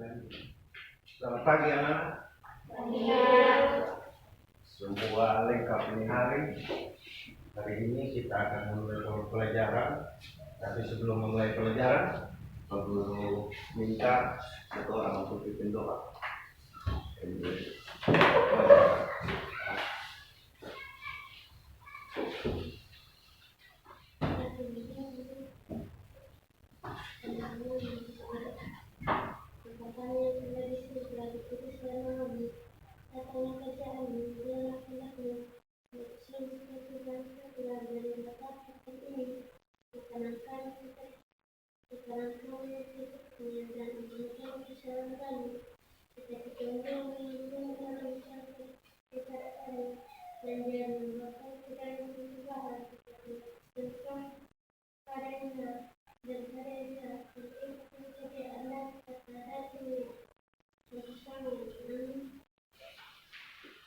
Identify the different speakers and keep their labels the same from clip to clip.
Speaker 1: Selamat pagi anak.
Speaker 2: Pagi.
Speaker 1: Semua lengkap ini hari. Hari ini kita akan memulai pelajaran. Tapi sebelum memulai pelajaran, perlu minta satu orang untuk pimpin doa.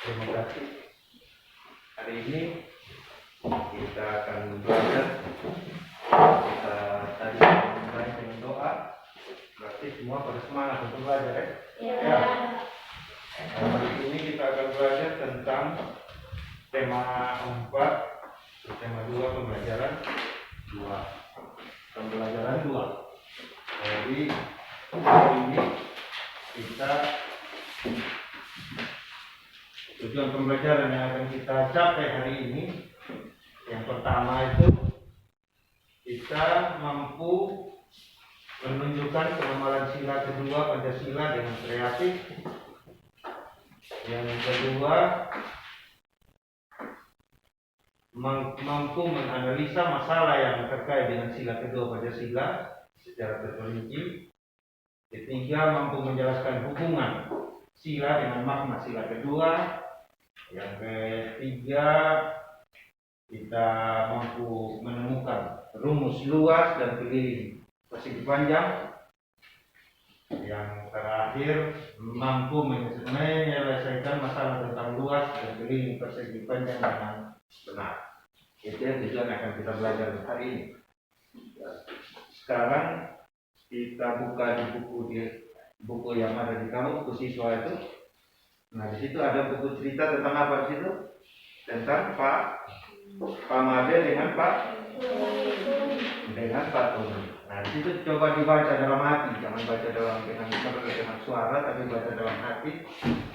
Speaker 1: Terima kasih. Hari ini kita akan belajar. Kita tadi mulai dengan doa. Berarti semua pada semangat untuk belajar ya? Ya. Hari ini kita akan belajar tentang tema 4, tema 2, pembelajaran 2. Pembelajaran 2. Jadi hari ini kita tujuan pembelajaran yang akan kita capai hari ini, yang pertama itu kita mampu menunjukkan pengembangan sila kedua Pancasila dengan kreatif. Yang kedua, mampu menganalisa masalah yang terkait dengan sila kedua Pancasila secara terperinci. Ketiga, mampu menjelaskan hubungan sila dengan makna sila kedua. Yang ketiga, kita mampu menemukan rumus luas dan keliling persegi panjang. Yang terakhir, mampu menyelesaikan masalah tentang luas dan keliling persegi panjang dengan benar. Itu yang tujuan akan kita belajar hari ini. Sekarang kita buka di buku yang ada di kamu, buku siswa itu. Nah, di situ ada buku cerita tentang apa di situ? Tentang Pak Made dengan Pak Tony. Nah, di situ coba dibaca dalam hati, jangan baca dengan suara, tapi baca dalam hati.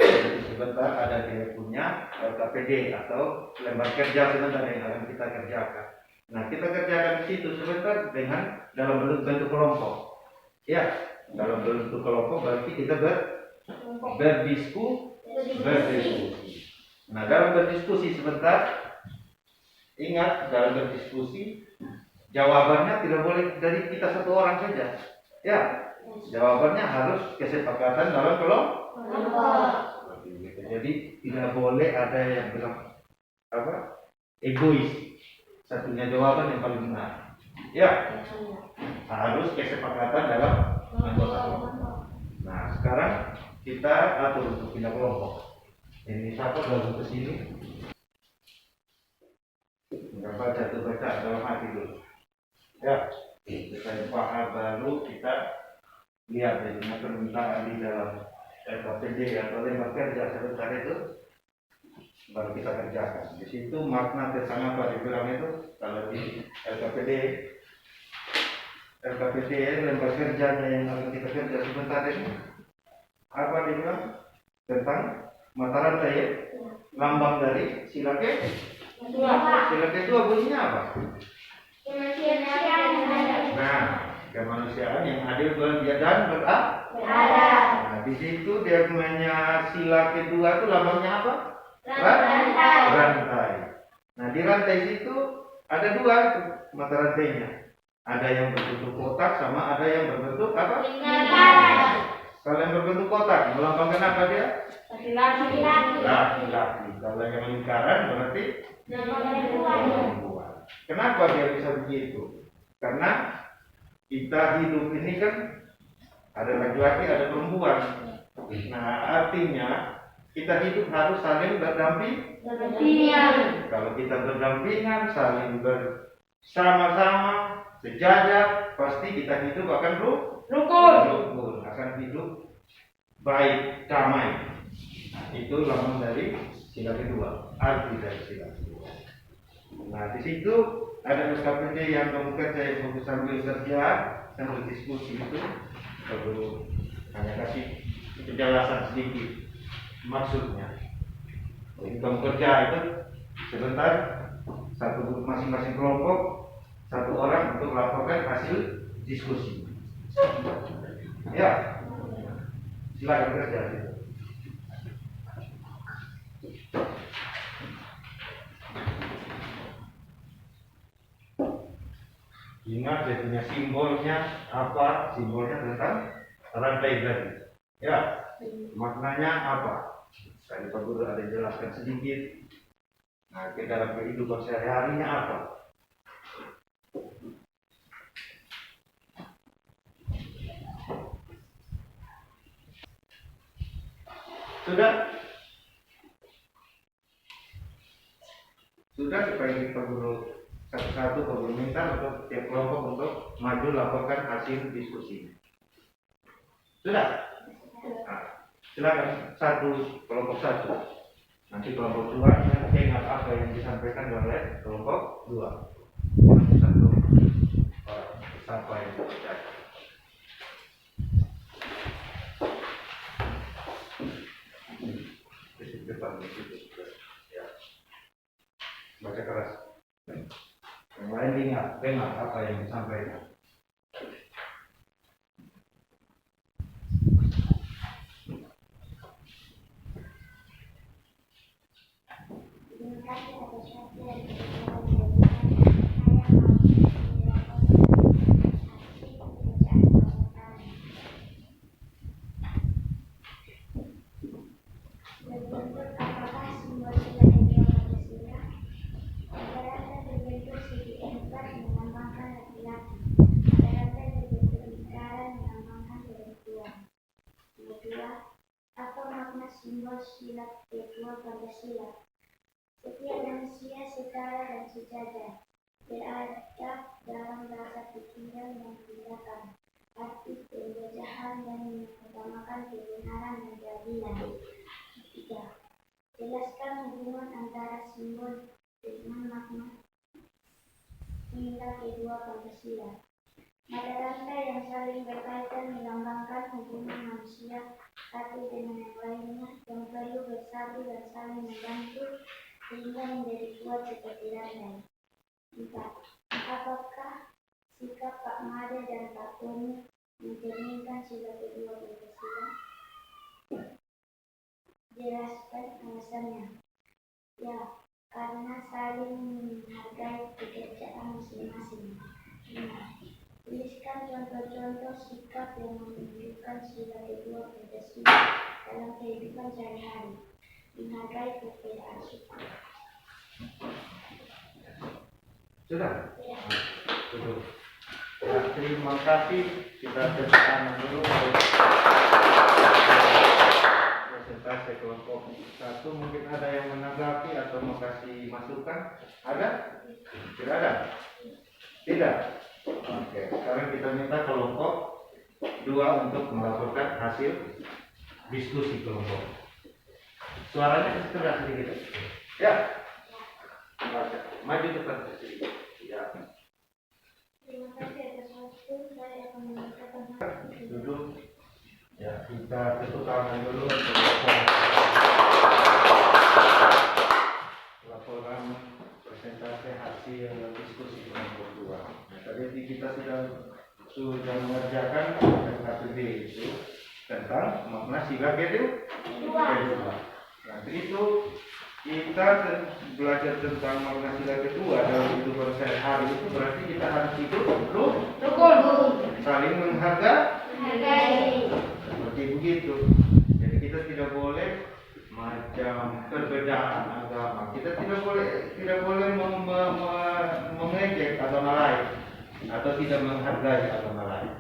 Speaker 1: Jadi sebentar ada dia punya LKPD atau lembar kerja sebentar yang akan kita kerjakan. Nah, kita kerjakan di situ sebentar dengan dalam bentuk kelompok. Ya, dalam bentuk kelompok berarti kita berdiskusi. Nah, dalam berdiskusi sebentar, ingat dalam berdiskusi jawabannya tidak boleh dari kita satu orang saja. Ya, jawabannya harus kesepakatan dalam kelompok. Jadi tidak boleh ada yang bilang egois. Satunya jawaban yang paling benar. Ya, harus kesepakatan dalam anggota kelompok. Nah, sekarang kita atur untuk pindah kelompok. Ini siapa gabung ke sini? Enggak baca dalam hati dulu. Ya, kita paham baru kita lihat jadinya permintaan di dalam LKPD atau lembar kerja sebentar itu baru kita kerjakan. Di situ makna tentang apa dibilang itu kalau di LKPD lembar kerjanya yang akan kita kerja sebentar ini apa dibilang tentang mata rantai lambang dari sila kedua bunyinya apa? Nah, kemanusiaan yang adil, beradil dan beradab. Nah, di situ dia punya sila kedua itu lambangnya apa? Rantai. Nah, di rantai situ ada dua mata rantainya. Ada yang berbentuk kotak sama ada yang berbentuk apa? Kalau yang berbentuk kotak melambangkan apa dia? Laki-laki. Kalau yang lingkaran berarti perempuan. Kenapa dia bisa begitu? Karena kita hidup ini kan ada laki-laki, ada perempuan. Nah, artinya kita hidup harus saling berdampingan. Kalau kita berdampingan, saling bersama-sama, sejajar, pasti kita hidup akan rukun, akan hidup baik, damai. Nah, itu lambang dari sila kedua, arti dari sila kedua. Nah, di situ ada SKPD yang kamu kerja yang kamu sambil kerja, sambil diskusi itu, perlu hanya kasih penjelasan sedikit maksudnya. Jadi kamu kerja itu sebentar, satu masing-masing kelompok, satu orang untuk melaporkan hasil diskusi. Ya, silakan kerja. Ingat dia punya simbolnya apa? Simbolnya tentang rantai tadi. Ya, maknanya apa? Tadi Pak Guru ada jelaskan sedikit. Nah, ke dalam kehidupan sehari-harinya apa? Sudah? Sudah supaya Pak Guru satu-satu Pak Guru minta untuk tiap kelompok untuk maju laporkan hasil diskusi. Sudah? Nah, silakan satu kelompok satu. Nanti kelompok dua ingat apa yang disampaikan oleh kelompok dua. Satu orang sampai selesai. Di depan itu ya. Baca keras. Yang lain dengar apa yang disampaikan.
Speaker 2: Simbol sila kedua Pancasila. Setiap manusia setara dan sejajar, berada dalam rasa keadilan dan tindakan, arti penjajahan dan mengutamakan kebenaran dan keadilan. Ketiga, jelaskan hubungan antara simbol dengan makna sila kedua Pancasila. Mata rantai yang saling berkaitan melambangkan hubungan manusia satu dengan yang lainnya yang perlu bersatu dan saling membantu sehingga menjadi kuat seperti rantai. 4. Apakah sikap Pak Made dan Pak Tony mencerminkan sila kedua Pancasila? Jelaskan alasannya. Ya, karena saling menghargai pekerjaan masing-masing. 5. Tuliskan contoh-contoh sikap yang menunjukkan sila kedua Pancasila dalam kehidupan sehari-hari. Menghargai perbedaan suku.
Speaker 1: Sudah?
Speaker 2: Ya.
Speaker 1: Duduk. Ya, terima kasih. Kita ceritakan dulu presentasi kelompok satu. Mungkin ada yang menanggapi atau mau kasih masukan? Ada? Tidak ada? Tidak? Oke, sekarang kita minta kelompok dua untuk melaporkan hasil diskusi kelompok. Suaranya keras sedikit. Ya. Maju depan sedikit. Ya.
Speaker 2: Terima kasih atas waktu. Saya akan menyampaikan
Speaker 1: Duduk. Ya, kita tepuk tangan dulu untuk laporan presentasi hasil diskusi kelompok dua. Nah, tadi kita sudah mengerjakan KPB itu tentang makna sila kedua. Nanti itu kita belajar tentang makna sila kedua dalam kehidupan sehari-hari itu berarti kita harus hidup rukun, saling menghargai, seperti begitu. Jadi kita tidak boleh macam perbedaan agama. Kita tidak boleh mengejek agama lain atau tidak menghargai agama lain.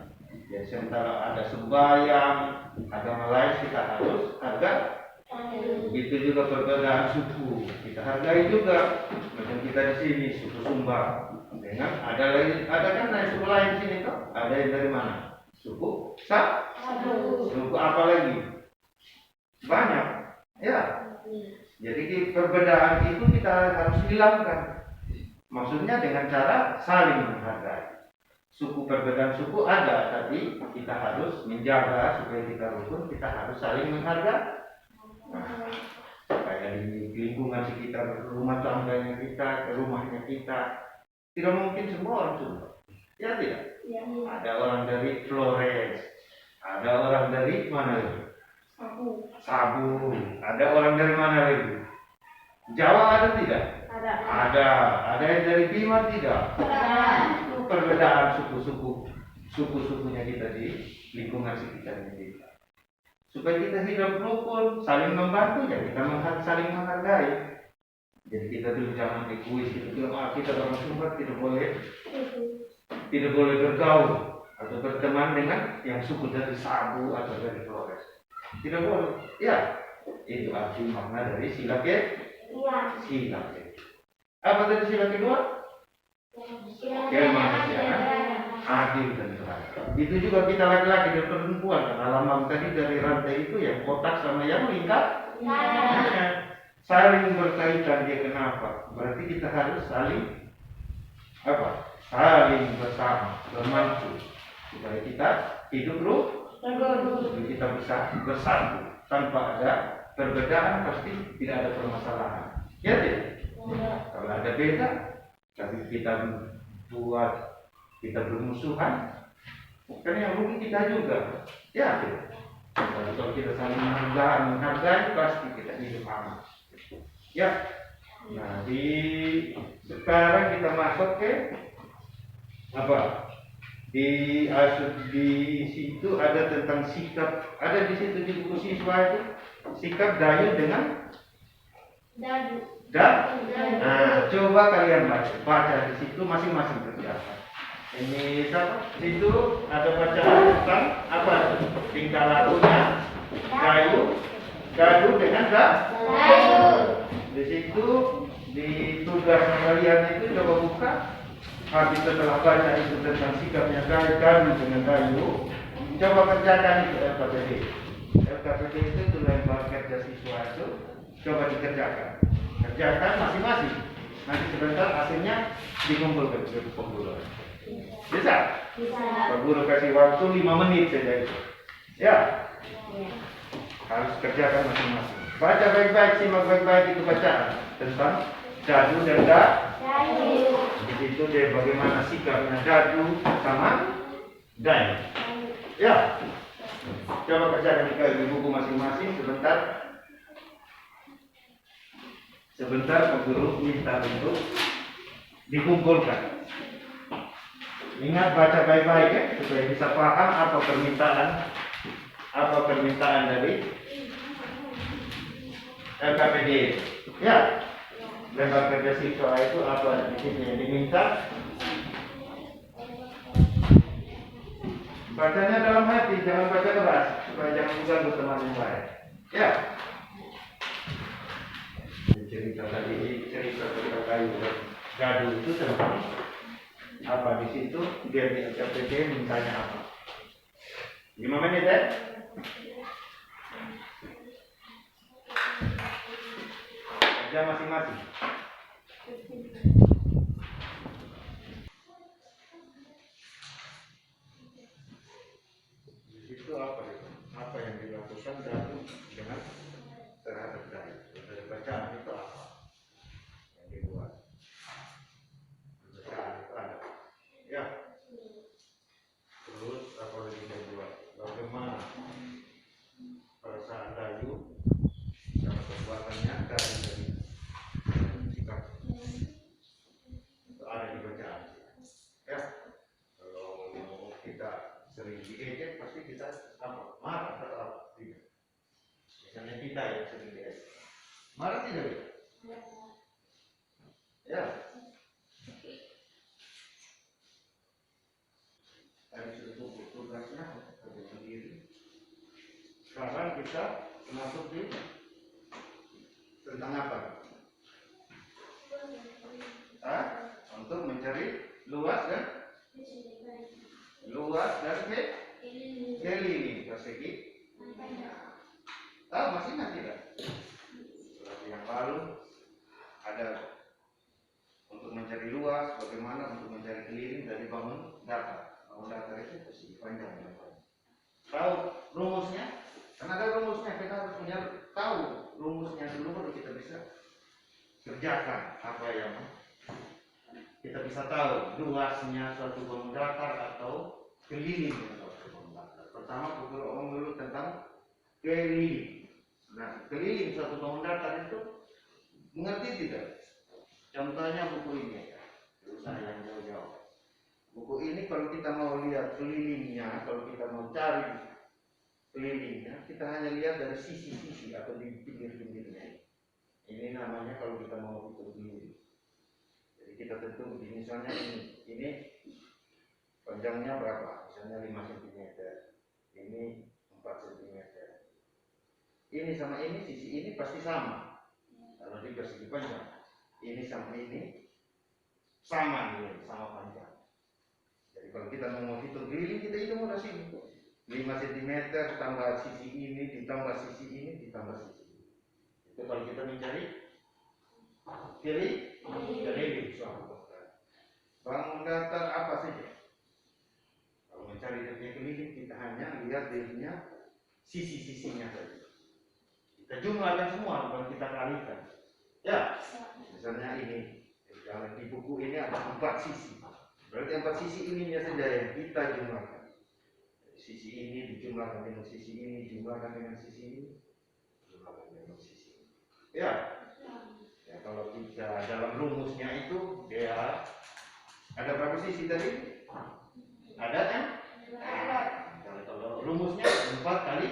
Speaker 1: Ya, sementara ada sembahyang agama lain kita harus hargai. Begitu juga perbedaan suku kita hargai juga. Macam kita di sini suku Sumba dengan ada kan dari suku lain di sini toh. Ada yang dari mana? Suku Suku apa lagi? perbedaan itu kita harus hilangkan. Maksudnya dengan cara saling menghargai. Suku, perbedaan suku ada, tapi kita harus menjaga supaya kita rukun, kita harus saling menghargai. Nah, kayak di lingkungan sekitar rumah tangganya kita, rumahnya kita, tidak mungkin semua orang Sumba. Ya tidak?
Speaker 2: Ya.
Speaker 1: Ada orang dari Flores, ada orang dari mana lagi? Sabu. Ada orang dari mana lagi? Jawa ada tidak? Ada yang dari Bima tidak? Itu perbedaan suku-sukunya kita di lingkungan sekitarnya kita. Supaya kita hidup rukun, saling membantu ya, kita saling menghargai. Jadi kita dulu jangan egois, kita bilang kita orang Sumba tidak boleh bergaul atau berteman dengan yang suku dari Sabu atau dari Flores. Tidak boleh. Ya, itu arti makna dari sila sila. Apa tadi sila kedua? Kemanusiaan, adil dan beradab. Itu juga kita laki-laki dan perempuan. Karena lambang tadi dari rantai itu yang kotak sama yang lingkar. Saling berkaitan dia kenapa? Berarti kita harus saling apa? Saling bersama, bermanfaat supaya kita hidup kita bisa bersatu tanpa ada perbedaan, pasti tidak ada permasalahan. Ya tidak? Kalau ada beda, tapi kita bermusuhan, karena yang rugi kita juga. Ya tidak? Kalau kita saling menghargai, pasti kita hidup aman. Ya. Nah, sekarang kita masuk ke apa? Di situ ada tentang sikap. Ada di situ di buku siswa itu sikap Dayu dengan Nah, coba kalian baca di situ masing-masing kerjakan. Ini siapa? Di situ ada bacaan tentang apa? Tingkah lakunya Dayu dengan Dayu. Di situ di tugas kalian itu coba buka. Habis setelah baca itu tentang sikapnya Dayu dengan Dayu, coba kerjakan itu LKPD. LKPD itu lempar kerja siswa itu, coba dikerjakan. Kerjakan masing-masing. Nanti sebentar hasilnya dikumpulkan ke pemburu. Bisa? Pemburu kasih waktu 5 menit saja itu. Ya. Harus kerjakan masing-masing. Baca baik-baik, simak baik-baik itu bacaan tentang Dadu dan Dayu. Di situ dia bagaimana sikapnya Dadu sama Dayu. Ya. Coba kerjakan di buku masing-masing sebentar. Sebentar guru minta untuk dikumpulkan. Ingat baca baik-baik ya, supaya bisa paham apa permintaan dari LKPD. Ya, lempar kerja siswa itu apa di sini yang diminta? Bacanya dalam hati, jangan baca keras, supaya jangan mengganggu teman yang lain. Ya. Cerita Dayu Dadu itu tentang apa di situ dia di LKPD mintanya apa? 5 menit ya? Kerja masing-masing. Di situ apa itu? Apa yang dilakukan Dadu dengan terhadap Dayu? Dari bacaan itu apa yang dibuat? Bacaan itu ada. Ya. Terus apa lagi dia buat? Bagaimana perasaan Dayu sama perbuatannya dari sikap itu ada di bacaan. Ya. Kalau kita sering diejek pasti kita apa? Marah atau apa? Tidak. Misalnya kita yang sering diejek. Marah tidak? Ya. Tadi sudah tugasnya kerja sendiri. Sekarang kita masuk di tentang apa? Untuk mencari luas dan keliling persegi. Masih ingat tidak? Yang lalu tahu rumusnya dulu baru kita bisa kerjakan apa yang kita bisa tahu luasnya suatu bangun datar atau kelilingnya suatu bangun datar. Pertama kita ngomong dulu tentang keliling. Nah, keliling suatu bangun datar itu mengerti tidak? Contohnya buku ini ya, saya yang jauh-jauh. Buku ini kalau kita mau lihat kelilingnya, kalau kita mau cari kelilingnya, kita hanya lihat dari sisi-sisi atau di pinggir-pinggirnya. Ini namanya kalau kita mau hitung keliling. Jadi kita tentu misalnya ini panjangnya berapa? Misalnya 5 cm. Ini 4 cm. Ini sama ini, sisi ini pasti sama. Kalau di persegi panjang. Ini sama ini sama nih, sama panjang. Jadi kalau kita mau hitung keliling, kita hitung udah sini. 5 cm tambah sisi ini ditambah sisi ini ditambah sisi ini. Itu kalau kita mencari keliling suatu bangun datar apa saja. Kalau mencari dirinya keliling, kita hanya lihat dirinya sisi-sisinya saja. Kita jumlahkan semua, bukan kita kalikan. Ya, misalnya ini, kalau di buku ini ada 4 sisi. Berarti 4 sisi ininya saja yang kita jumlahkan. Sisi ini dijumlahkan dengan sisi ini, jumlahkan dengan sisi ini, jumlahkan dengan sisi ini. Ya, ya kalau kita dalam rumusnya itu dia ada berapa sisi tadi? Ada kan? Kalau rumusnya 4 kali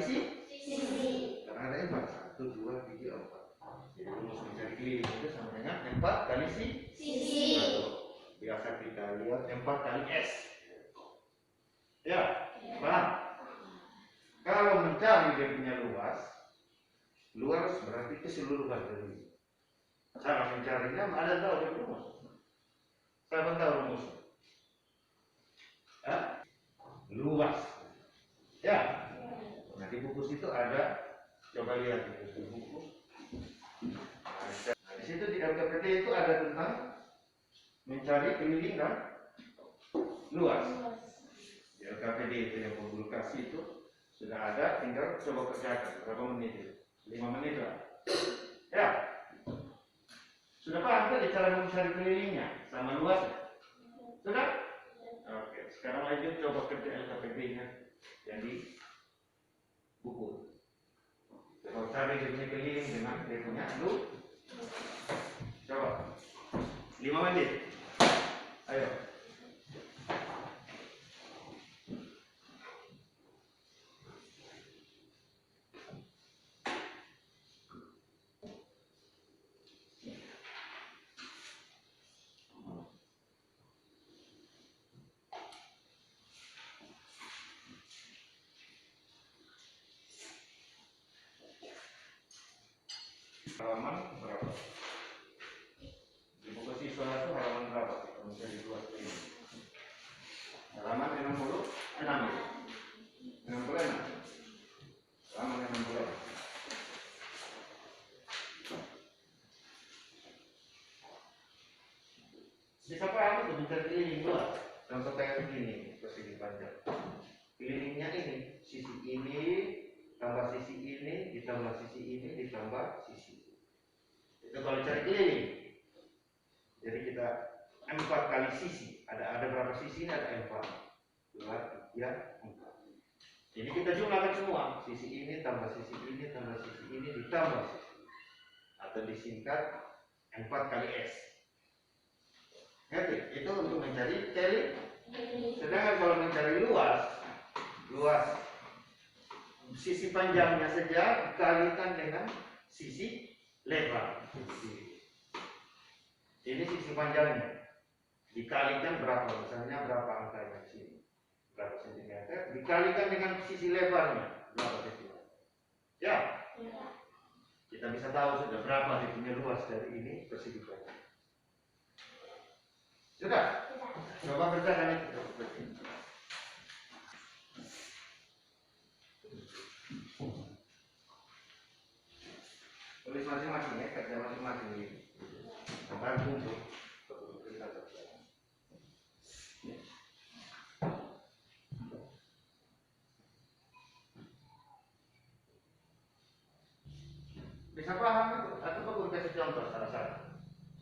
Speaker 1: sisi. Karena ada 4, 1, 2, 3, 4. Jadi rumus mencari keliling itu sama dengan 4 kali sisi. Biasa kita lihat 4 kali S. Ya, paham? Kalau mencari dia punya luas berarti keseluruhan dari cara mencarinya ada tahu dia rumus. Saya tahu rumus. Ya? Luas. Ya. Nah di buku situ ada, coba lihat di buku. Nah, di situ di LKPD itu ada tentang mencari keliling dan luas. Di LKPD itu yang publikasi itu sudah ada, tinggal coba kerjakan berapa menit itu? 5 menit lah. Ya. Sudah paham tadi cara mencari kelilingnya sama luasnya? Sudah? Oke, sekarang lanjut coba kerja LKPD-nya yang di buku. Coba cari dia punya keliling dengan dia punya coba 5 menit. Ayo. Halaman berapa? Di buku siswa itu halaman berapa? Menjadi 2 ini. Halaman 66. 66. Halaman 66. Bisa paham itu mencari keliling luas. Contoh kayak begini, persegi panjang. Kelilingnya ini, sisi ini tambah sisi ini ditambah sisi ini ditambah sisi ini. Itu kalau cari keliling. Jadi kita 4 kali sisi. Ada berapa sisi ini? Ada 4. 2, 3, 4. Jadi kita jumlahkan semua. Sisi ini tambah sisi ini tambah sisi ini ditambah sisi ini. Atau disingkat 4 kali S. Ngerti? Itu untuk mencari keliling. Sedangkan kalau mencari luas sisi panjangnya saja dikalikan dengan sisi lebar. Ini sisi panjangnya dikalikan berapa? Misalnya berapa angkanya di sini? Berapa sentimeter? Dikalikan dengan sisi lebarnya berapa sentimeter? Ya. Kita bisa tahu sudah berapa dia punya luas dari ini persegi panjang. Sudah? Coba kerjakan itu. Tulis masing-masing ya, kerja masing-masing ini. Bantu untuk kita kerja. contoh salah satu.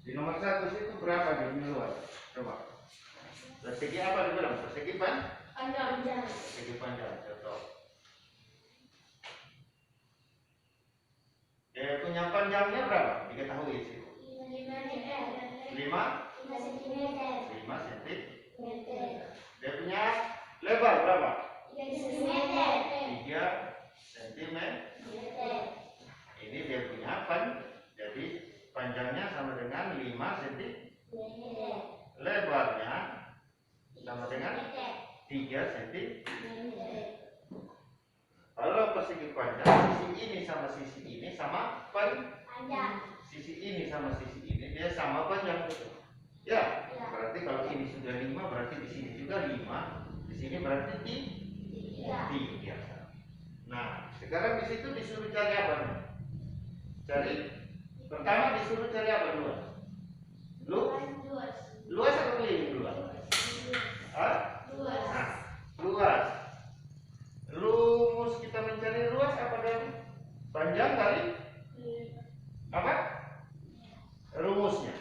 Speaker 1: Di nomor 1 situ berapa di luas? Coba. Persegi apa dibilang? Persegi
Speaker 2: Panjang.
Speaker 1: persegi panjang. Contoh. Dia punya panjangnya berapa? Diketahui sih. 5 cm. Dia punya lebar berapa? 3 cm. Ini dia punya jadi panjangnya sama dengan 5 cm. Lebarnya sama dengan 3 cm. Kalau persegi panjang, sisi ini sama sisi ini sama
Speaker 2: Panjang.
Speaker 1: sisi ini sama sisi ini dia sama panjang. Ya, berarti kalau ini sudah 5, berarti di sini juga 5, di sini berarti 3. Nah, sekarang di situ disuruh cari apa nih? Pertama disuruh cari apa luas? Luas atau keliling luas? Nah, luas. Rumus kita mencari luas apa tadi? Panjang kali apa? Rumusnya.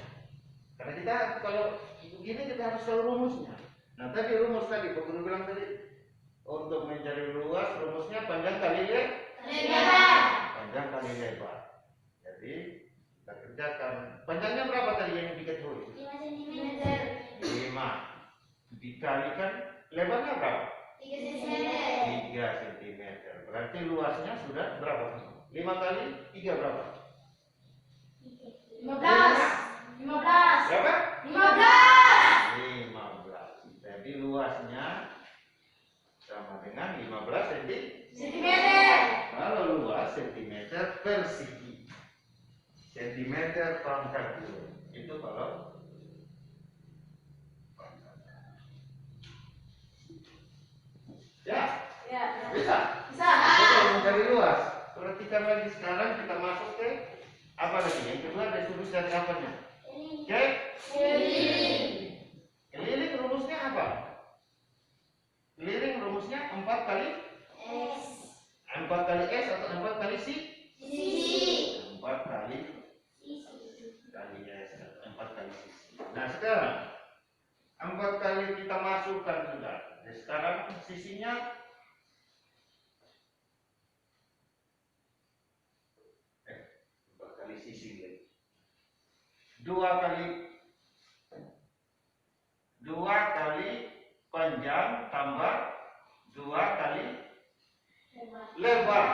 Speaker 1: Karena kita kalau begini kita harus tahu rumusnya. Nah, tadi rumus tadi, Pak Guru bilang tadi untuk mencari luas rumusnya panjang kali
Speaker 2: Lebar.
Speaker 1: panjang kali lebar. Jadi kita kerjakan. Panjangnya berapa tadi yang diketahui?
Speaker 2: 5 cm.
Speaker 1: 5 dikalikan lebarnya berapa?
Speaker 2: 3 cm.
Speaker 1: 3 cm. Berarti luasnya sudah berapa? 5 kali 3 berapa?
Speaker 2: 15.
Speaker 1: Berapa?
Speaker 2: 15.
Speaker 1: 15. Jadi luasnya sama dengan 15
Speaker 2: cm.
Speaker 1: Kalau luas centimeter persegi. Sentimeter pangkat kilo. Itu kalau ya, bisa. Kalau mencari luas, perhatikan lagi sekarang kita masuk ke apa lagi? Yang kedua disuruh cari apanya? Oke? Keliling rumusnya apa? Keliling rumusnya 4 kali
Speaker 2: S.
Speaker 1: 4 kali S atau 4 kali C?
Speaker 2: Sisi.
Speaker 1: 4 kali S atau 4 kali C. Nah, sekarang 4 kali kita masukkan sudah. Nah, sekarang sisinya kali sisi lagi. 2 kali panjang tambah 2 kali lebar.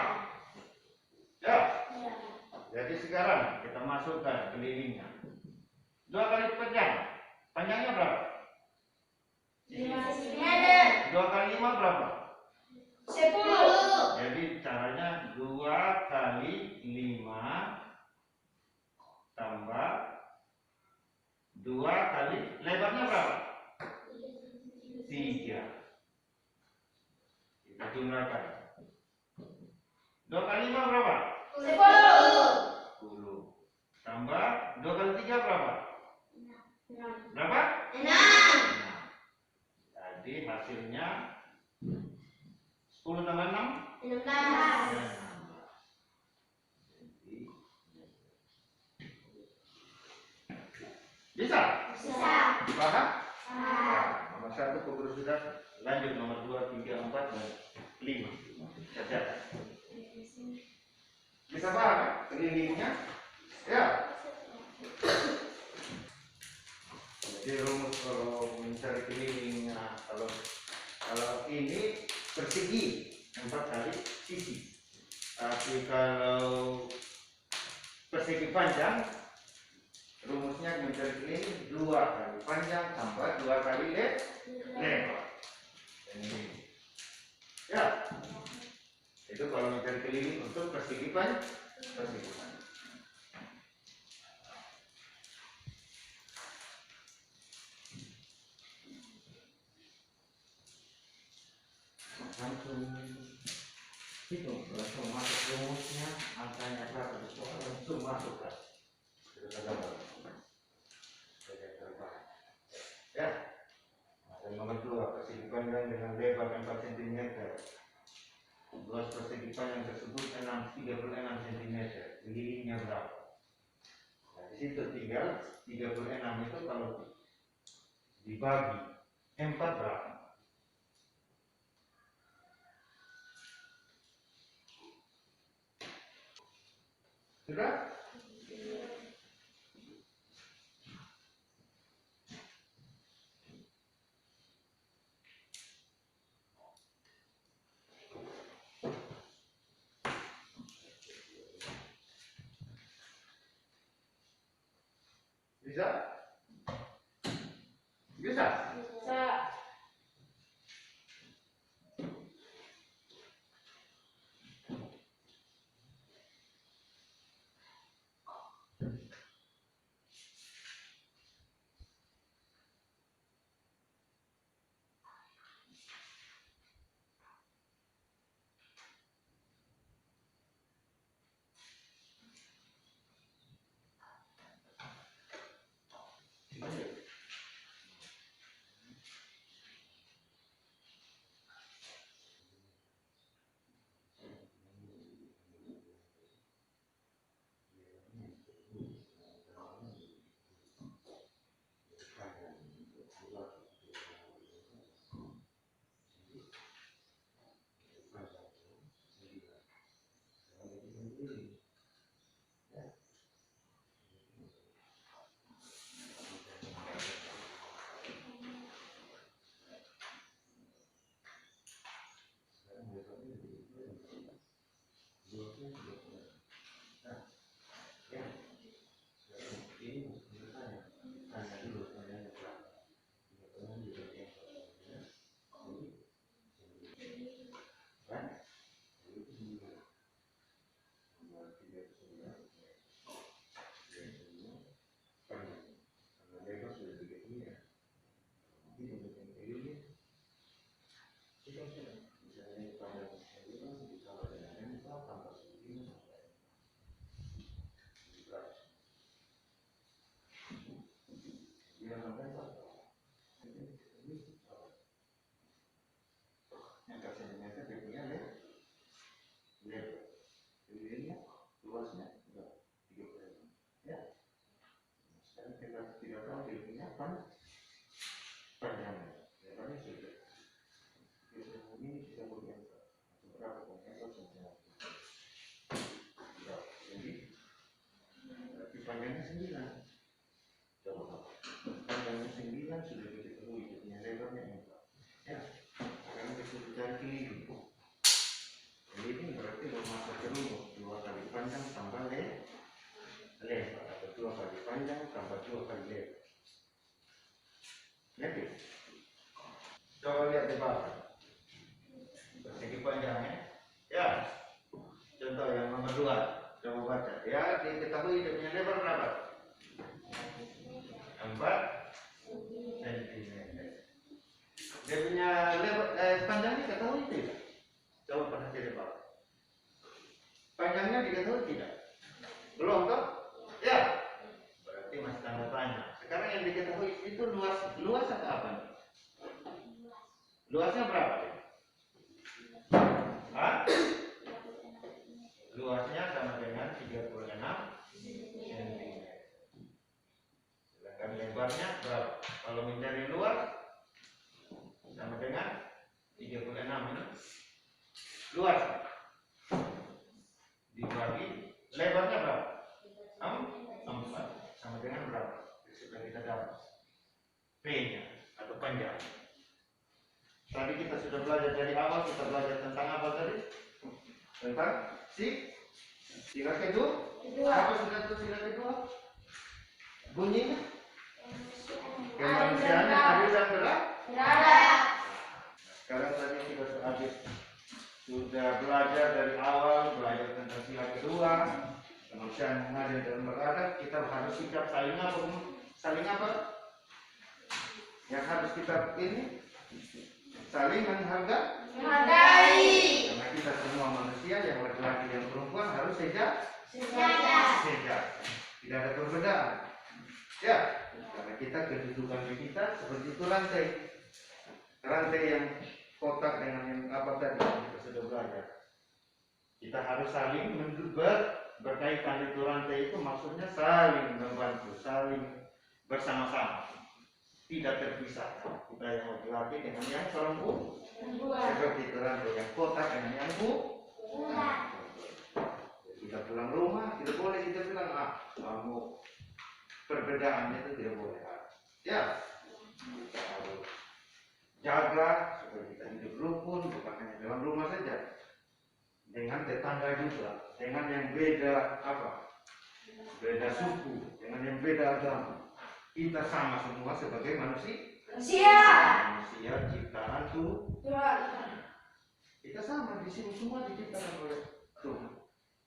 Speaker 1: Ya. Jadi sekarang kita masukkan kelilingnya. 2 kali panjang. Panjangnya berapa?
Speaker 2: 5 cm.
Speaker 1: 2 kali 5 berapa?
Speaker 2: 10.
Speaker 1: Jadi caranya 2 kali 5 tambah 2 kali lebarnya berapa? 3. Kita jumlahkan. 2 kali 5 berapa? 10. Tambah 2 kali 3 berapa? Berapa?
Speaker 2: 6.
Speaker 1: Jadi hasilnya 10 tambah 6
Speaker 2: 16.
Speaker 1: Bisa? Paham? Nomor 1 Guru sudah. Lanjut nomor 2, 3, 4 dan 5. Catat. Bisa paham kan? Kelilingnya? Ya. Jadi rumus kalau mencari kelilingnya, kalau ini persegi 4 kali sisi. Tapi kalau persegi panjang, rumusnya mencari keliling 2 kali panjang tambah 2 kali lebar. Ini. Ya. Itu kalau mencari keliling untuk persegi panjang. Langsung hitung, langsung masuk rumusnya, angkanya berapa, langsung masuk kan. Ya. Dan nomor 2, persegi panjang dengan lebar 4 cm. Luas persegi panjang tersebut 36 cm. Kelilingnya berapa? situ tinggal 36 itu kalau dibagi 4 berapa? Sudah? Bisa? Bisa?
Speaker 2: Bisa.
Speaker 1: Panjangnya 9. Coba. Panjangnya 9 sudah diketahui, jadinya lebarnya 4. Ya. Sekarang kita cari keliling. Keliling berarti bermasa ke rumus 2 kali panjang tambah lebar atau 2 kali panjang tambah 2 kali lebar. Oke. Coba lihat di bawah. Persegi panjangnya. Ya. Contoh yang nomor 2. Coba baca. Ya, diketahui dia punya lebar berapa? 4 cm. Dia punya lebar panjangnya diketahui tidak? Coba perhatikan di bawah. Panjangnya diketahui tidak? Belum toh? Ya. Berarti masih tanda tanya. Sekarang yang diketahui itu luas atau apa nih? Luasnya berapa? Hah? Luasnya sama dengan 36 cm. Sedangkan lebarnya berapa? Kalau mencari luas sama dengan 36 ini. Luas dibagi lebarnya berapa? 4 sama dengan berapa? Sudah kita dapat P-nya atau panjang. Tadi kita sudah belajar dari awal, kita belajar tentang apa tadi? Tentang sila kedua. Apa sudah itu sila kedua? Bunyinya? Kemanusiaan adil dan beradab. Sekarang tadi kita sudah belajar dari awal, belajar tentang sila kedua, kemanusiaan adil dan beradab. Kita harus sikap saling apa? Yang harus kita ini saling menghargai. Karena kita semua manusia, yang laki-laki yang perempuan harus sejajar. Tidak ada perbedaan. Ya, karena kita kedudukan kita seperti itu rantai yang kotak dengan yang apa tadi yang kita sudah belajar. Kita harus saling berkaitan itu rantai itu maksudnya saling membantu, saling bersama-sama, tidak terpisah. Kita yang laki-laki dengan yang perempuan, seperti itu rantai yang kotak dengan yang bulat. Kita pulang rumah tidak boleh kita bilang kamu perbedaan itu tidak boleh. Ya, kita harus jaga supaya kita hidup rukun, bukan hanya dalam rumah saja, dengan tetangga juga, dengan yang beda beda suku, dengan yang beda agama. Kita sama semua sebagai manusia ciptaan Tuhan. Kita sama di sini, semua diciptakan oleh Tuhan.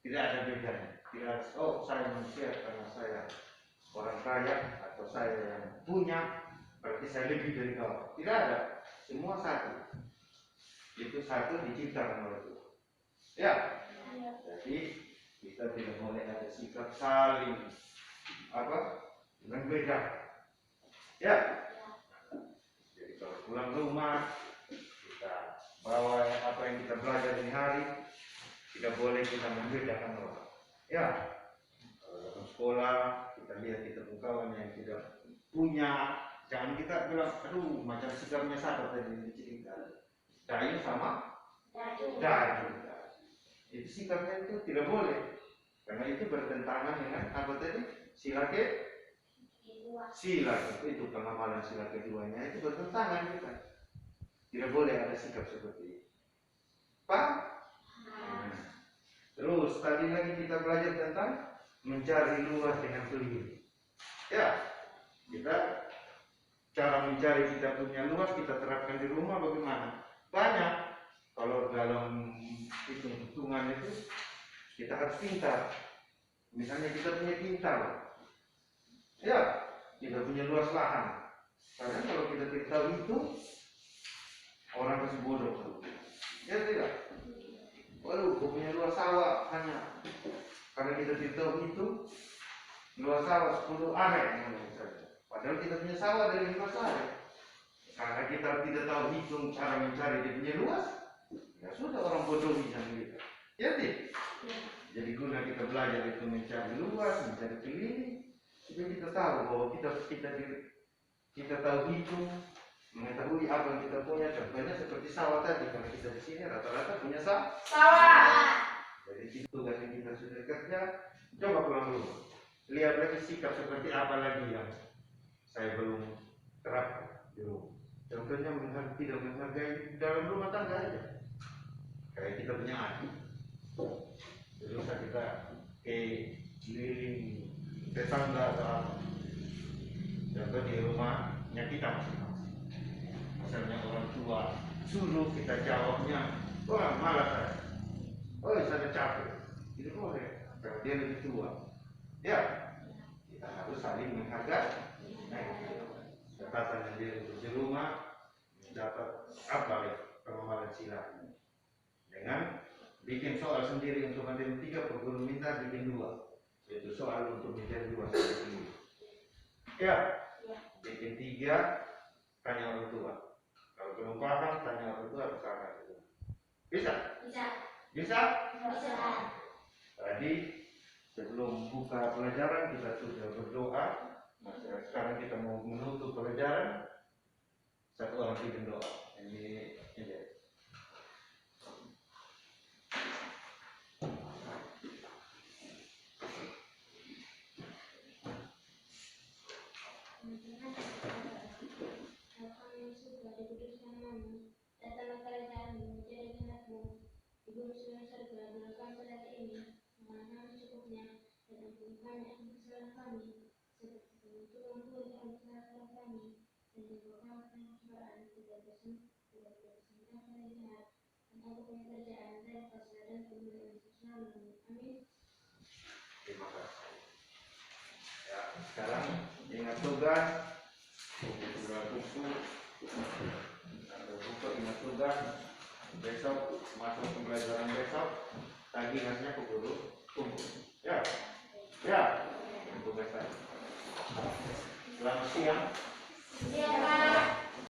Speaker 1: Tidak ada bedanya. Tidak ada, saya manusia karena saya orang kaya atau saya yang punya berarti saya lebih dari kau. Tidak ada. Semua satu. Itu satu diciptakan oleh Tuhan. Ya. Jadi kita tidak boleh ada sikap saling berbeda. Ya. Jadi kalau pulang rumah kita bawa apa yang kita belajar ini hari, tidak boleh kita membedakan orang. Ya. Kalau dalam sekolah kita lihat kita kawan yang tidak punya, jangan kita bilang aduh macam sikapnya sahabat tadi diceritakan. Dayu sama dayu. Itu sikapnya itu tidak boleh. Karena itu bertentangan dengan apa tadi? Sila itu pengamalan sila keduanya itu bertentangan kita. Tidak boleh ada sikap seperti itu. Pak? Terus tadi lagi kita belajar tentang mencari luas dengan teliti. Ya, kita cara mencari kita punya luas kita terapkan di rumah bagaimana? Banyak. Kalau dalam hitung-hitungan itu kita harus pintar. Misalnya kita punya pintar, ya, kita punya luas lahan. Karena kalau kita tidak tahu itu, orang pasti bodoh. Ya tidak. Waduh, gue punya luas sawah hanya karena kita tidak tahu itu, luas sawah 10 are. Padahal kita punya sawah dari 5 are. Karena kita tidak tahu hitung cara mencari dia punya luas, ya sudah orang bodoh yang kita. Ya tidak. Jadi guna kita belajar itu mencari luas, mencari teliti, supaya kita tahu bahwa kita tahu hitung, mengetahui apa yang kita punya. Contohnya seperti sawah tadi, karena kita di sini rata-rata punya sawah. Jadi tugas yang kita sudah kerja, coba pulang dulu. Lihat lagi sikap seperti apa lagi yang saya belum terapkan di rumah. Contohnya tidak menghargai dalam rumah tangga aja. Kayak kita punya adik. Terus kita keliling tetangga atau apa. Contoh di rumahnya kita masing-masing. Misalnya orang tua suruh kita jawabnya, wah malas saya. Oh saya capek. Itu boleh. Karena dia lebih tua. Ya, kita harus saling menghargai. Catatan yang dia di rumah dapat apa ya pengamalan sila dengan bikin soal sendiri untuk matematika, guru minta bikin 2. Itu soal untuk mencari 2 sendiri. Ya, bikin 3 tanya orang tua. Kalau belum paham tanya orang tua atau kakak. Bisa? Bisa. Tadi sebelum buka pelajaran kita sudah berdoa. Sekarang kita mau menutup pelajaran. Satu orang bikin doa. Ini. Terima kasih. Ya, sekarang ingat tugas. Buku ingat tugas. Besok masuk pembelajaran besok. Tagihannya pukul. Ya. Tugas tadi. Selamat siang.